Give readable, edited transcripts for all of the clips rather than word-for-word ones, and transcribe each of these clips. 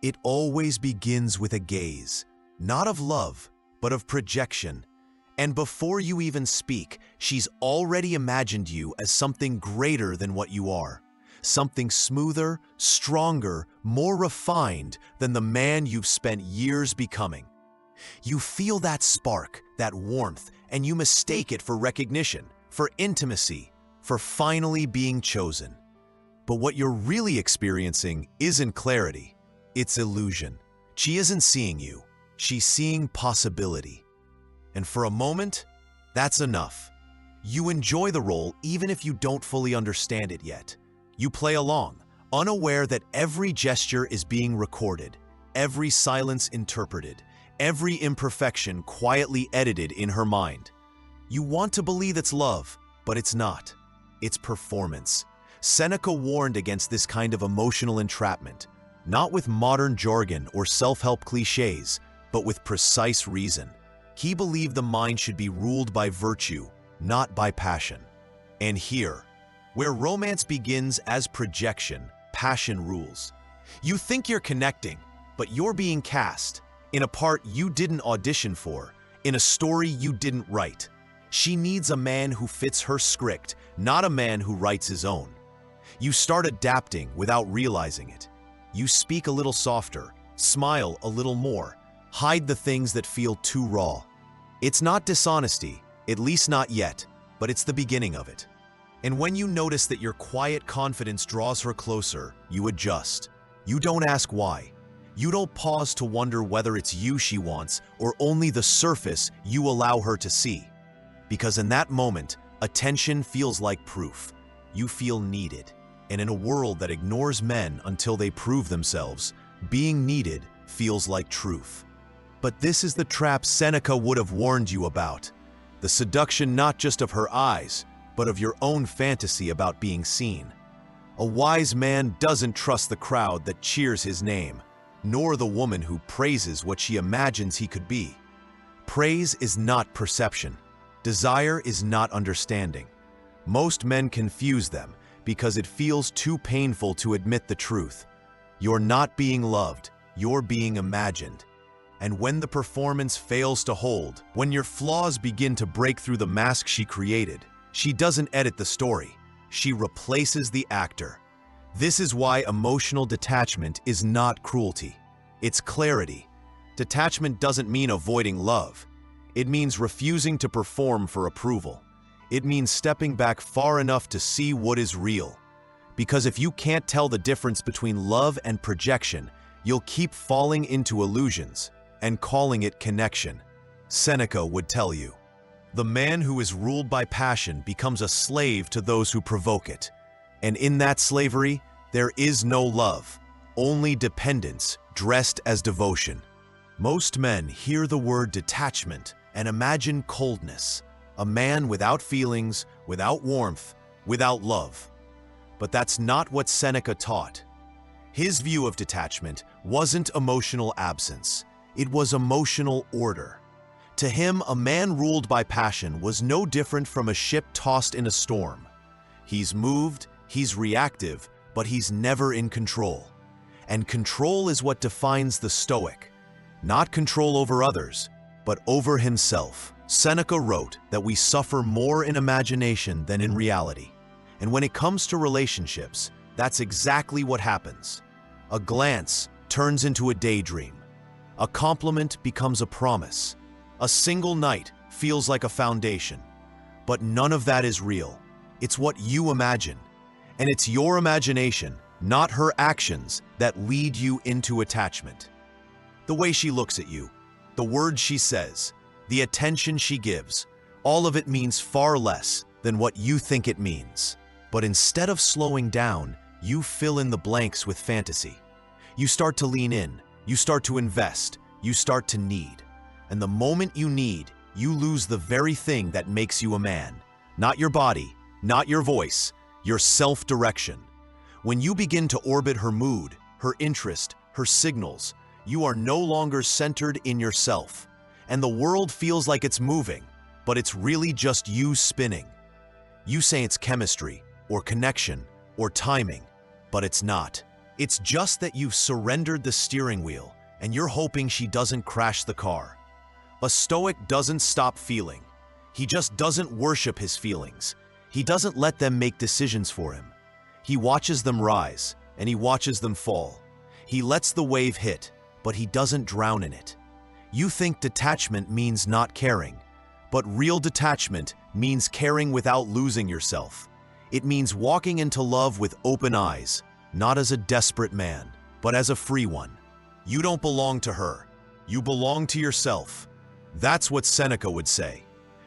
It always begins with a gaze, not of love, but of projection. And before you even speak, she's already imagined you as something greater than what you are. Something smoother, stronger, more refined than the man you've spent years becoming. You feel that spark, that warmth, and you mistake it for recognition, for intimacy, for finally being chosen. But what you're really experiencing isn't clarity, it's illusion. She isn't seeing you, she's seeing possibility. And for a moment, that's enough. You enjoy the role even if you don't fully understand it yet. You play along, unaware that every gesture is being recorded, every silence interpreted, every imperfection quietly edited in her mind. You want to believe it's love, but it's not. It's performance. Seneca warned against this kind of emotional entrapment, not with modern jargon or self-help cliches, but with precise reason. He believed the mind should be ruled by virtue, not by passion. And here, where romance begins as projection, passion rules. You think you're connecting, but you're being cast in a part you didn't audition for, in a story you didn't write. She needs a man who fits her script, not a man who writes his own. You start adapting without realizing it. You speak a little softer, smile a little more, hide the things that feel too raw. It's not dishonesty, at least not yet, but it's the beginning of it. And when you notice that your quiet confidence draws her closer, you adjust. You don't ask why. You don't pause to wonder whether it's you she wants or only the surface you allow her to see. Because in that moment, attention feels like proof. You feel needed. And in a world that ignores men until they prove themselves, being needed feels like truth. But this is the trap Seneca would have warned you about. The seduction not just of her eyes, but of your own fantasy about being seen. A wise man doesn't trust the crowd that cheers his name, nor the woman who praises what she imagines he could be. Praise is not perception. Desire is not understanding. Most men confuse them because it feels too painful to admit the truth. You're not being loved, you're being imagined. And when the performance fails to hold, when your flaws begin to break through the mask she created, she doesn't edit the story, she replaces the actor. This is why emotional detachment is not cruelty. It's clarity. Detachment doesn't mean avoiding love. It means refusing to perform for approval. It means stepping back far enough to see what is real. Because if you can't tell the difference between love and projection, you'll keep falling into illusions and calling it connection. Seneca would tell you, the man who is ruled by passion becomes a slave to those who provoke it. And in that slavery, there is no love, only dependence dressed as devotion. Most men hear the word detachment and imagine coldness, a man without feelings, without warmth, without love. But that's not what Seneca taught. His view of detachment wasn't emotional absence, it was emotional order. To him, a man ruled by passion was no different from a ship tossed in a storm. He's moved, he's reactive, but he's never in control. And control is what defines the Stoic. Not control over others, but over himself. Seneca wrote that we suffer more in imagination than in reality. And when it comes to relationships, that's exactly what happens. A glance turns into a daydream. A compliment becomes a promise. A single night feels like a foundation. But none of that is real. It's what you imagine. And it's your imagination, not her actions, that lead you into attachment. The way she looks at you, the words she says, the attention she gives, all of it means far less than what you think it means. But instead of slowing down, you fill in the blanks with fantasy. You start to lean in, you start to invest, you start to need. And the moment you need, you lose the very thing that makes you a man. Not your body, not your voice, your self-direction. When you begin to orbit her mood, her interest, her signals, you are no longer centered in yourself. And the world feels like it's moving, but it's really just you spinning. You say it's chemistry, or connection, or timing, but it's not. It's just that you've surrendered the steering wheel and you're hoping she doesn't crash the car. A Stoic doesn't stop feeling. He just doesn't worship his feelings. He doesn't let them make decisions for him. He watches them rise and he watches them fall. He lets the wave hit, but he doesn't drown in it. You think detachment means not caring, but real detachment means caring without losing yourself. It means walking into love with open eyes, not as a desperate man, but as a free one. You don't belong to her. You belong to yourself. That's what Seneca would say.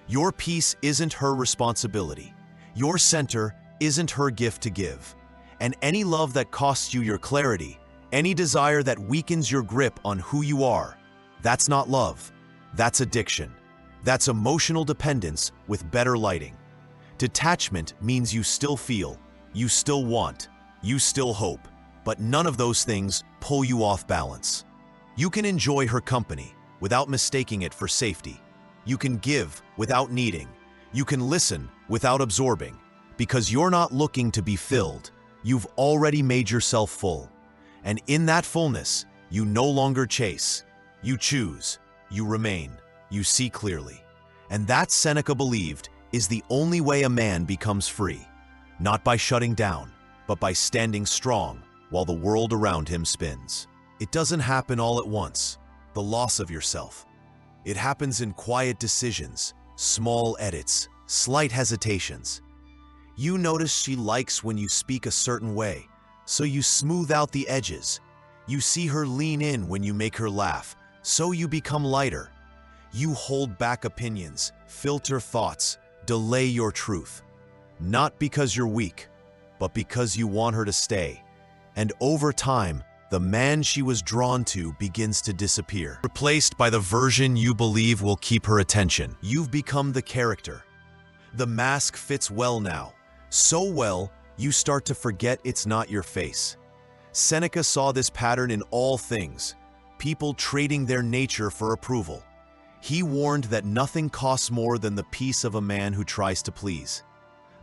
Your peace isn't her responsibility. Your center isn't her gift to give. And any love that costs you your clarity, any desire that weakens your grip on who you are, that's not love. That's addiction. That's emotional dependence with better lighting. Detachment means you still feel, you still want, you still hope, but none of those things pull you off balance. You can enjoy her company without mistaking it for safety. You can give without needing. You can listen without absorbing. Because you're not looking to be filled, you've already made yourself full. And in that fullness, you no longer chase. You choose, you remain, you see clearly. And that, Seneca believed, is the only way a man becomes free. Not by shutting down, but by standing strong while the world around him spins. It doesn't happen all at once, the loss of yourself. It happens in quiet decisions, small edits, slight hesitations. You notice she likes when you speak a certain way, so you smooth out the edges. You see her lean in when you make her laugh, so you become lighter. You hold back opinions, filter thoughts, delay your truth. Not because you're weak, but because you want her to stay. And over time, the man she was drawn to begins to disappear, replaced by the version you believe will keep her attention. You've become the character. The mask fits well now. So well, you start to forget it's not your face. Seneca saw this pattern in all things, people trading their nature for approval. He warned that nothing costs more than the peace of a man who tries to please.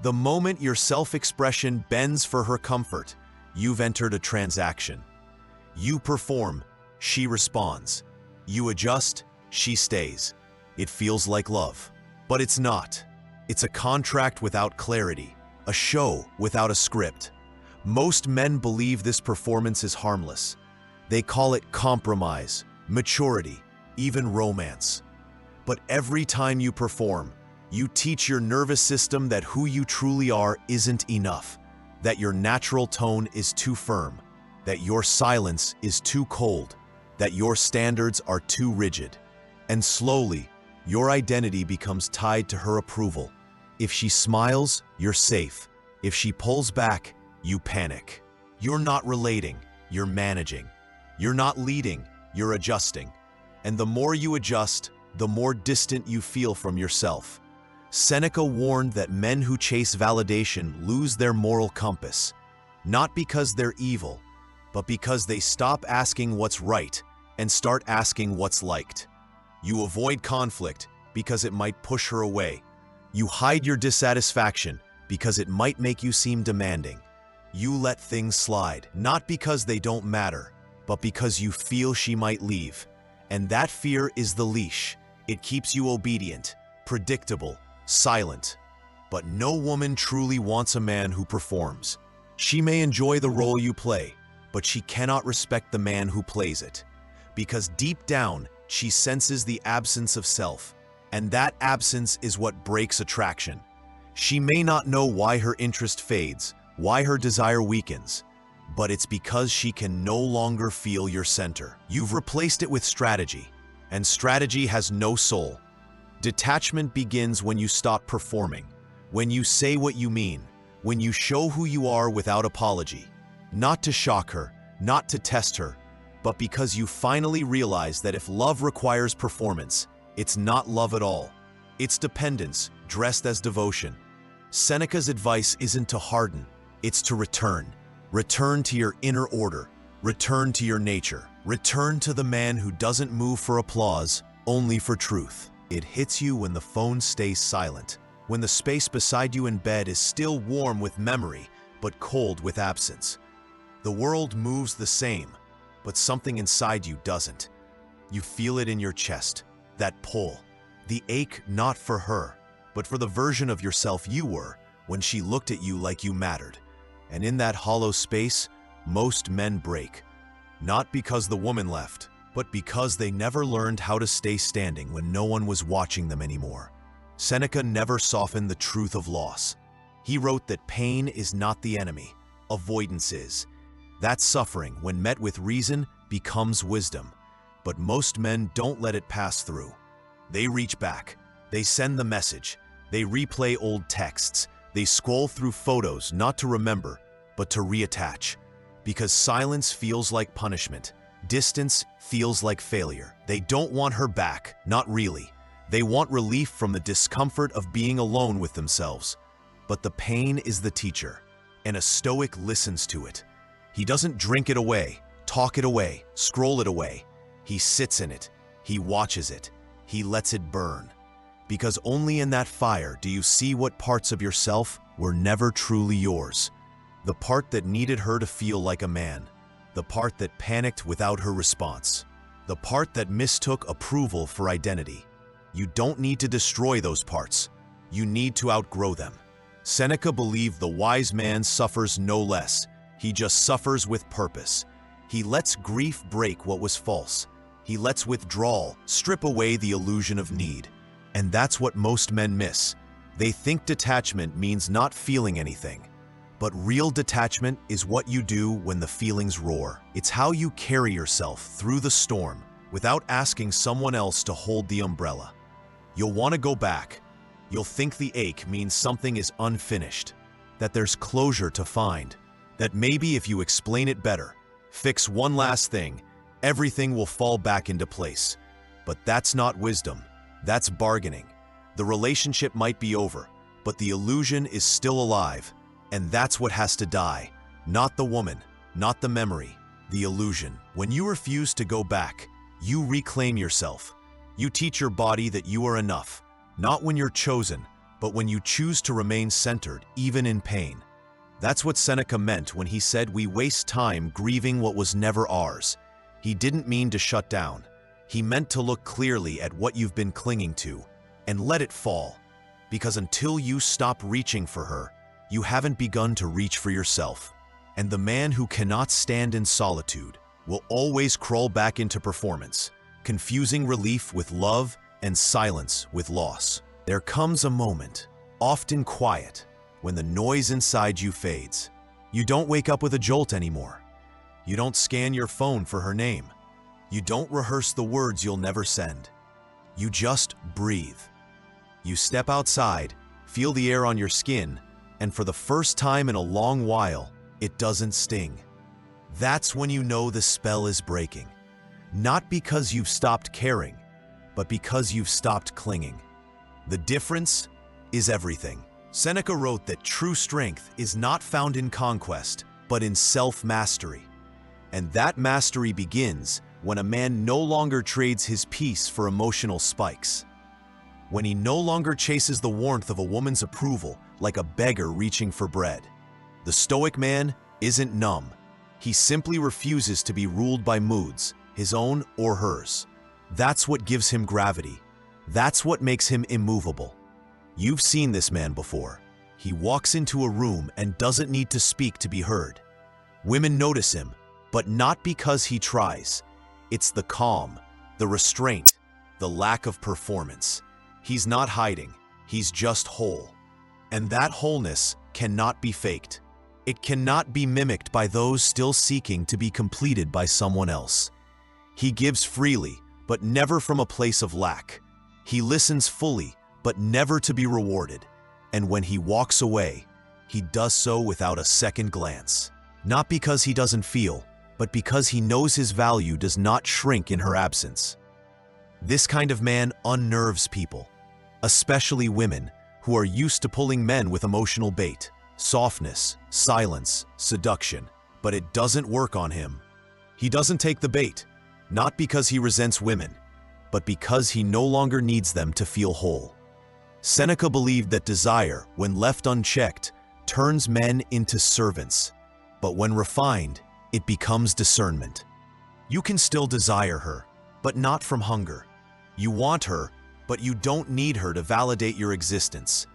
The moment your self-expression bends for her comfort, you've entered a transaction. You perform, she responds. You adjust, she stays. It feels like love. But it's not. It's a contract without clarity, a show without a script. Most men believe this performance is harmless. They call it compromise, maturity, even romance. But every time you perform, you teach your nervous system that who you truly are isn't enough, that your natural tone is too firm, that your silence is too cold, that your standards are too rigid. And slowly, your identity becomes tied to her approval. If she smiles, you're safe. If she pulls back, you panic. You're not relating, you're managing. You're not leading, you're adjusting. And the more you adjust, the more distant you feel from yourself. Seneca warned that men who chase validation lose their moral compass, not because they're evil, but because they stop asking what's right and start asking what's liked. You avoid conflict because it might push her away. You hide your dissatisfaction because it might make you seem demanding. You let things slide, not because they don't matter, but because you feel she might leave. And that fear is the leash. It keeps you obedient, predictable, silent. But no woman truly wants a man who performs. She may enjoy the role you play, but she cannot respect the man who plays it. Because deep down, she senses the absence of self, and that absence is what breaks attraction. She may not know why her interest fades, why her desire weakens, but it's because she can no longer feel your center. You've replaced it with strategy, and strategy has no soul. Detachment begins when you stop performing, when you say what you mean, when you show who you are without apology. Not to shock her, not to test her, but because you finally realize that if love requires performance, it's not love at all. It's dependence, dressed as devotion. Seneca's advice isn't to harden, it's to return. Return to your inner order. Return to your nature. Return to the man who doesn't move for applause, only for truth. It hits you when the phone stays silent, when the space beside you in bed is still warm with memory, but cold with absence. The world moves the same, but something inside you doesn't. You feel it in your chest, that pull, the ache not for her, but for the version of yourself you were when she looked at you like you mattered. And in that hollow space, most men break. Not because the woman left, but because they never learned how to stay standing when no one was watching them anymore. Seneca never softened the truth of loss. He wrote that pain is not the enemy, avoidance is. That suffering, when met with reason, becomes wisdom. But most men don't let it pass through. They reach back. They send the message. They replay old texts. They scroll through photos not to remember, but to reattach. Because silence feels like punishment. Distance feels like failure. They don't want her back, not really. They want relief from the discomfort of being alone with themselves. But the pain is the teacher, and a Stoic listens to it. He doesn't drink it away, talk it away, scroll it away. He sits in it. He watches it. He lets it burn. Because only in that fire do you see what parts of yourself were never truly yours. The part that needed her to feel like a man. The part that panicked without her response. The part that mistook approval for identity. You don't need to destroy those parts. You need to outgrow them. Seneca believed the wise man suffers no less. He just suffers with purpose. He lets grief break what was false. He lets withdrawal strip away the illusion of need. And that's what most men miss. They think detachment means not feeling anything. But real detachment is what you do when the feelings roar. It's how you carry yourself through the storm without asking someone else to hold the umbrella. You'll want to go back. You'll think the ache means something is unfinished, that there's closure to find, that maybe if you explain it better, fix one last thing, everything will fall back into place. But that's not wisdom. That's bargaining. The relationship might be over, but the illusion is still alive. And that's what has to die. Not the woman, not the memory, the illusion. When you refuse to go back, you reclaim yourself. You teach your body that you are enough, not when you're chosen, but when you choose to remain centered, even in pain. That's what Seneca meant when he said we waste time grieving what was never ours. He didn't mean to shut down. He meant to look clearly at what you've been clinging to and let it fall. Because until you stop reaching for her, you haven't begun to reach for yourself. And the man who cannot stand in solitude will always crawl back into performance, confusing relief with love and silence with loss. There comes a moment, often quiet, when the noise inside you fades. You don't wake up with a jolt anymore. You don't scan your phone for her name. You don't rehearse the words you'll never send. You just breathe. You step outside, feel the air on your skin, and for the first time in a long while, it doesn't sting. That's when you know the spell is breaking. Not because you've stopped caring, but because you've stopped clinging. The difference is everything. Seneca wrote that true strength is not found in conquest, but in self-mastery. And that mastery begins when a man no longer trades his peace for emotional spikes. When he no longer chases the warmth of a woman's approval like a beggar reaching for bread. The Stoic man isn't numb. He simply refuses to be ruled by moods, his own or hers. That's what gives him gravity. That's what makes him immovable. You've seen this man before. He walks into a room and doesn't need to speak to be heard. Women notice him, but not because he tries. It's the calm, the restraint, the lack of performance. He's not hiding. He's just whole. And that wholeness cannot be faked. It cannot be mimicked by those still seeking to be completed by someone else. He gives freely, but never from a place of lack. He listens fully, but never to be rewarded. And when he walks away, he does so without a second glance. Not because he doesn't feel, but because he knows his value does not shrink in her absence. This kind of man unnerves people, especially women who are used to pulling men with emotional bait, softness, silence, seduction. But it doesn't work on him. He doesn't take the bait, not because he resents women, but because he no longer needs them to feel whole. Seneca believed that desire, when left unchecked, turns men into servants, but when refined, it becomes discernment. You can still desire her, but not from hunger. You want her, but you don't need her to validate your existence.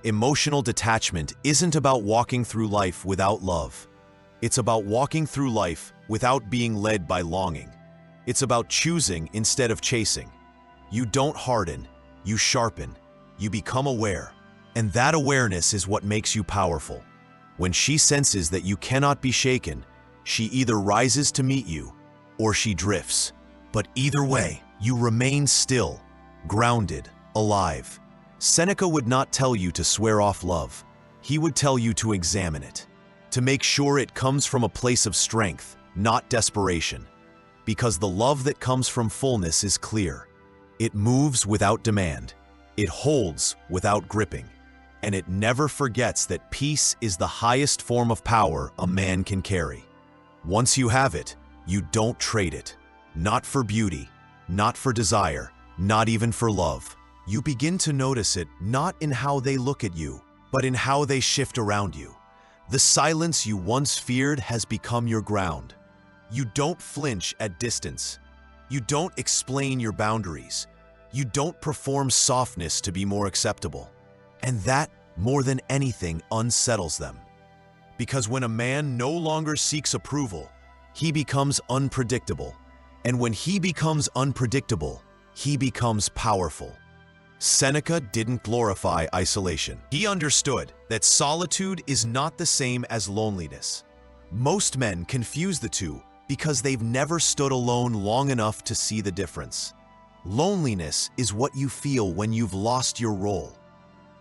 Emotional detachment isn't about walking through life without love. It's about walking through life without being led by longing. It's about choosing instead of chasing. You don't harden, you sharpen, you become aware. And that awareness is what makes you powerful. When she senses that you cannot be shaken, she either rises to meet you or she drifts. But either way, you remain still, grounded, alive. Seneca would not tell you to swear off love. He would tell you to examine it, to make sure it comes from a place of strength, not desperation. Because the love that comes from fullness is clear. It moves without demand. It holds without gripping. And it never forgets that peace is the highest form of power a man can carry. Once you have it, you don't trade it. Not for beauty, not for desire, not even for love. You begin to notice it not in how they look at you, but in how they shift around you. The silence you once feared has become your ground. You don't flinch at distance. You don't explain your boundaries. You don't perform softness to be more acceptable. And that, more than anything, unsettles them. Because when a man no longer seeks approval, he becomes unpredictable. And when he becomes unpredictable, he becomes powerful. Seneca didn't glorify isolation. He understood that solitude is not the same as loneliness. Most men confuse the two because they've never stood alone long enough to see the difference. Loneliness is what you feel when you've lost your role.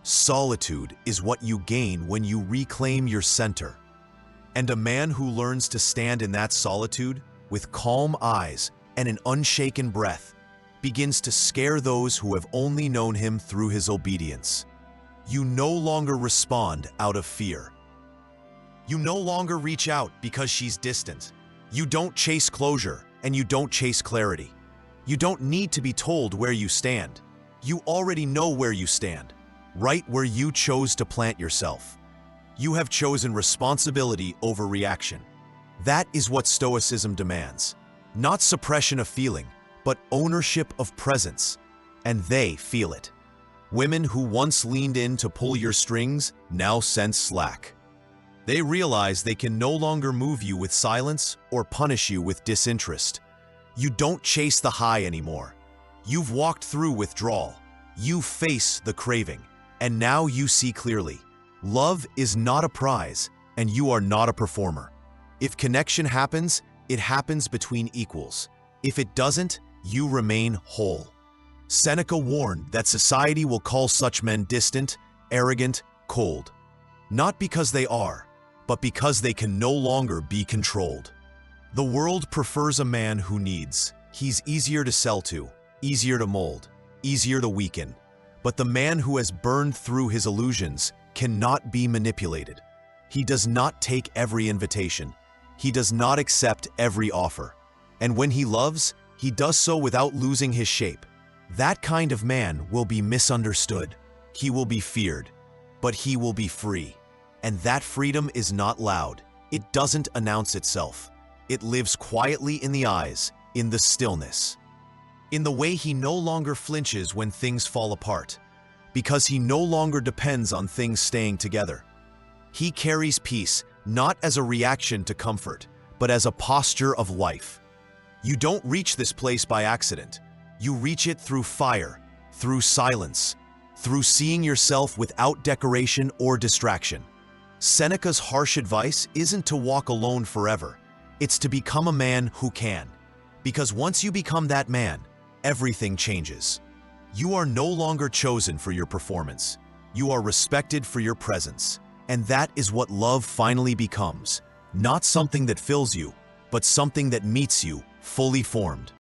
Solitude is what you gain when you reclaim your center. And a man who learns to stand in that solitude with calm eyes and an unshaken breath begins to scare those who have only known him through his obedience. You no longer respond out of fear. You no longer reach out because she's distant. You don't chase closure and you don't chase clarity. You don't need to be told where you stand. You already know where you stand, right where you chose to plant yourself. You have chosen responsibility over reaction. That is what Stoicism demands. Not suppression of feeling, but ownership of presence. And they feel it. Women who once leaned in to pull your strings now sense slack. They realize they can no longer move you with silence or punish you with disinterest. You don't chase the high anymore. You've walked through withdrawal. You face the craving. And now you see clearly. Love is not a prize, and you are not a performer. If connection happens, it happens between equals. If it doesn't, you remain whole. Seneca warned that society will call such men distant, arrogant, cold. Not because they are, but because they can no longer be controlled. The world prefers a man who needs. He's easier to sell to, easier to mold, easier to weaken. But the man who has burned through his illusions cannot be manipulated. He does not take every invitation. He does not accept every offer. And when he loves, he does so without losing his shape. That kind of man will be misunderstood. He will be feared, but he will be free. And that freedom is not loud. It doesn't announce itself. It lives quietly in the eyes, in the stillness. In the way he no longer flinches when things fall apart, because he no longer depends on things staying together. He carries peace not as a reaction to comfort, but as a posture of life. You don't reach this place by accident. You reach it through fire, through silence, through seeing yourself without decoration or distraction. Seneca's harsh advice isn't to walk alone forever. It's to become a man who can. Because once you become that man, everything changes. You are no longer chosen for your performance. You are respected for your presence. And that is what love finally becomes. Not something that fills you, but something that meets you, fully formed.